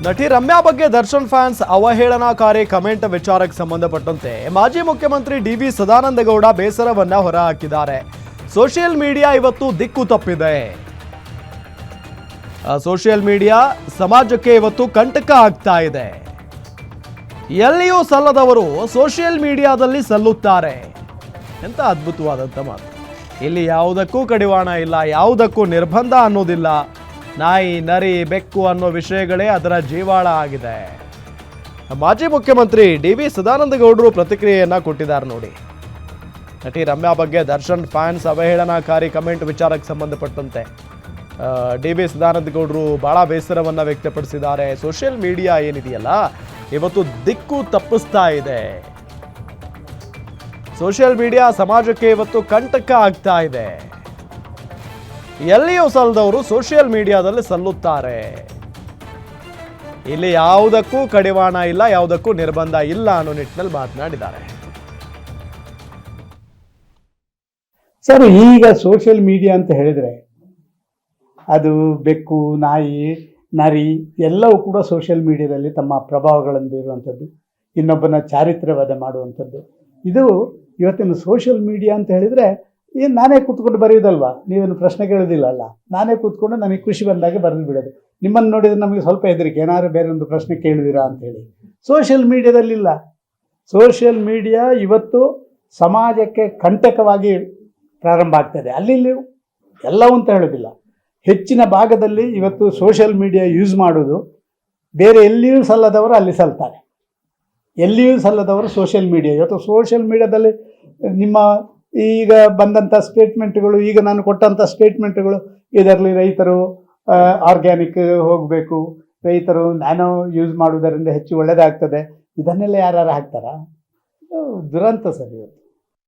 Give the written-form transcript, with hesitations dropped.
ನಟಿ ರಮ್ಯಾ ಬಗ್ಗೆ ದರ್ಶನ್ ಫ್ಯಾನ್ಸ್ ಅವಹೇಳನಕಾರಿ ಕಮೆಂಟ್ ವಿಚಾರಕ್ಕೆ ಸಂಬಂಧಪಟ್ಟಂತೆ ಮಾಜಿ ಮುಖ್ಯಮಂತ್ರಿ ಡಿ.ವಿ. ಸದಾನಂದಗೌಡ ಬೇಸರವನ್ನ ಹೊರಹಾಕಿದ್ದಾರೆ. ಸೋಷಿಯಲ್ ಮೀಡಿಯಾ ಇವತ್ತು ದಿಕ್ಕು ತಪ್ಪಿದೆ. ಸೋಷಿಯಲ್ ಮೀಡಿಯಾ ಸಮಾಜಕ್ಕೆ ಇವತ್ತು ಕಂಟಕ ಆಗ್ತಾ ಇದೆ. ಎಲ್ಲಿಯೂ ಸಲ್ಲದವರು ಸೋಷಿಯಲ್ ಮೀಡಿಯಾದಲ್ಲಿ ಸಲ್ಲುತ್ತಾರೆ. ಎಂತ ಅದ್ಭುತವಾದಂಥ ಮಾತು. ಇಲ್ಲಿ ಯಾವುದಕ್ಕೂ ಕಡಿವಾಣ ಇಲ್ಲ, ಯಾವುದಕ್ಕೂ ನಿರ್ಬಂಧ ಅನ್ನೋದಿಲ್ಲ. ನಾಯಿ, ನರಿ, ಬೆಕ್ಕು ಅನ್ನೋ ವಿಷಯಗಳೇ ಅದರ ಜೀವಾಳ ಆಗಿದೆ. ಮಾಜಿ ಮುಖ್ಯಮಂತ್ರಿ ಡಿ.ವಿ. ಸದಾನಂದಗೌಡರು ಪ್ರತಿಕ್ರಿಯೆಯನ್ನ ಕೊಟ್ಟಿದ್ದಾರೆ ನೋಡಿ. ನಟಿ ರಮ್ಯಾ ಬಗ್ಗೆ ದರ್ಶನ್ ಫ್ಯಾನ್ಸ್ ಅವಹೇಳನಕಾರಿ ಕಮೆಂಟ್ ವಿಚಾರಕ್ಕೆ ಸಂಬಂಧಪಟ್ಟಂತೆ ಡಿ.ವಿ. ಸದಾನಂದಗೌಡರು ಬಹಳ ಬೇಸರವನ್ನ ವ್ಯಕ್ತಪಡಿಸಿದ್ದಾರೆ. ಸೋಷಿಯಲ್ ಮೀಡಿಯಾ ಏನಿದೆಯಲ್ಲ ಇವತ್ತು ದಿಕ್ಕು ತಪ್ಪಿಸ್ತಾ ಇದೆ. ಸೋಷಿಯಲ್ ಮೀಡಿಯಾ ಸಮಾಜಕ್ಕೆ ಇವತ್ತು ಕಂಟಕ ಆಗ್ತಾ ಇದೆ. ಎಲ್ಲಿಯೂ ಸಲ್ಲದವರು ಸೋಷಿಯಲ್ ಮೀಡಿಯಾದಲ್ಲಿ ಸಲ್ಲುತ್ತಾರೆ. ಇಲ್ಲಿ ಯಾವುದಕ್ಕೂ ಕಡಿವಾಣ ಇಲ್ಲ, ಯಾವುದಕ್ಕೂ ನಿರ್ಬಂಧ ಇಲ್ಲ ಅನ್ನೋ ನಿಟ್ಟಿನಲ್ಲಿ ಮಾತನಾಡಿದ್ದಾರೆ. ಸರ್, ಈಗ ಸೋಷಿಯಲ್ ಮೀಡಿಯಾ ಅಂತ ಹೇಳಿದ್ರೆ ಅದು ಬೆಕ್ಕು, ನಾಯಿ, ನರಿ ಎಲ್ಲವೂ ಕೂಡ ಸೋಷಿಯಲ್ ಮೀಡಿಯಾದಲ್ಲಿ ತಮ್ಮ ಪ್ರಭಾವಗಳನ್ನು ಬೀರುವಂಥದ್ದು, ಇನ್ನೊಬ್ಬನ ಚಾರಿತ್ರ್ಯವಧ ಮಾಡುವಂಥದ್ದು. ಇದು ಇವತ್ತಿನ ಸೋಷಿಯಲ್ ಮೀಡಿಯಾ ಅಂತ ಹೇಳಿದರೆ ಏನು ನಾನೇ ಕೂತ್ಕೊಂಡು ಬರೆಯೋದಲ್ವಾ? ನೀವೇನು ಪ್ರಶ್ನೆ ಕೇಳೋದಿಲ್ಲಲ್ಲ. ನಾನೇ ಕೂತ್ಕೊಂಡು ನನಗೆ ಖುಷಿ ಬಂದಾಗ ಬರೆದು ಬಿಡೋದು. ನಿಮ್ಮನ್ನು ನೋಡಿದರೆ ನಮಗೆ ಸ್ವಲ್ಪ ಹೆದರಿಕೆ, ಏನಾದ್ರು ಬೇರೆ ಒಂದು ಪ್ರಶ್ನೆ ಕೇಳಿದಿರಾ ಅಂತೇಳಿ. ಸೋಷಿಯಲ್ ಮೀಡಿಯಾದಲ್ಲಿಲ್ಲ. ಸೋಷಿಯಲ್ ಮೀಡಿಯಾ ಇವತ್ತು ಸಮಾಜಕ್ಕೆ ಕಂಟಕವಾಗಿ ಪ್ರಾರಂಭ ಆಗ್ತದೆ. ಅಲ್ಲಿ ಎಲ್ಲವೂ ಅಂತ ಹೇಳೋದಿಲ್ಲ, ಹೆಚ್ಚಿನ ಭಾಗದಲ್ಲಿ ಇವತ್ತು ಸೋಷಿಯಲ್ ಮೀಡಿಯಾ ಯೂಸ್ ಮಾಡೋದು. ಬೇರೆ ಎಲ್ಲಿಯೂ ಸಲ್ಲದವರು ಅಲ್ಲಿ ಸಲ್ತಾರೆ, ಎಲ್ಲಿಯೂ ಸಲ್ಲದವರು ಸೋಷಿಯಲ್ ಮೀಡಿಯಾ. ಇವತ್ತು ಸೋಷಿಯಲ್ ಮೀಡಿಯಾದಲ್ಲಿ ನಿಮ್ಮ ಈಗ ಬಂದಂಥ ಸ್ಟೇಟ್ಮೆಂಟ್ಗಳು, ಈಗ ನಾನು ಕೊಟ್ಟಂಥ ಸ್ಟೇಟ್ಮೆಂಟ್ಗಳು, ಇದರಲ್ಲಿ ರೈತರು ಆರ್ಗ್ಯಾನಿಕ್ ಹೋಗಬೇಕು, ರೈತರು ನ್ಯಾನೋ ಯೂಸ್ ಮಾಡುವುದರಿಂದ ಹೆಚ್ಚು ಒಳ್ಳೆಯದಾಗ್ತದೆ, ಇದನ್ನೆಲ್ಲ ಯಾರು ಹಾಕ್ತಾರಾ? ದುರಂತ ಸರ್ ಇವತ್ತು.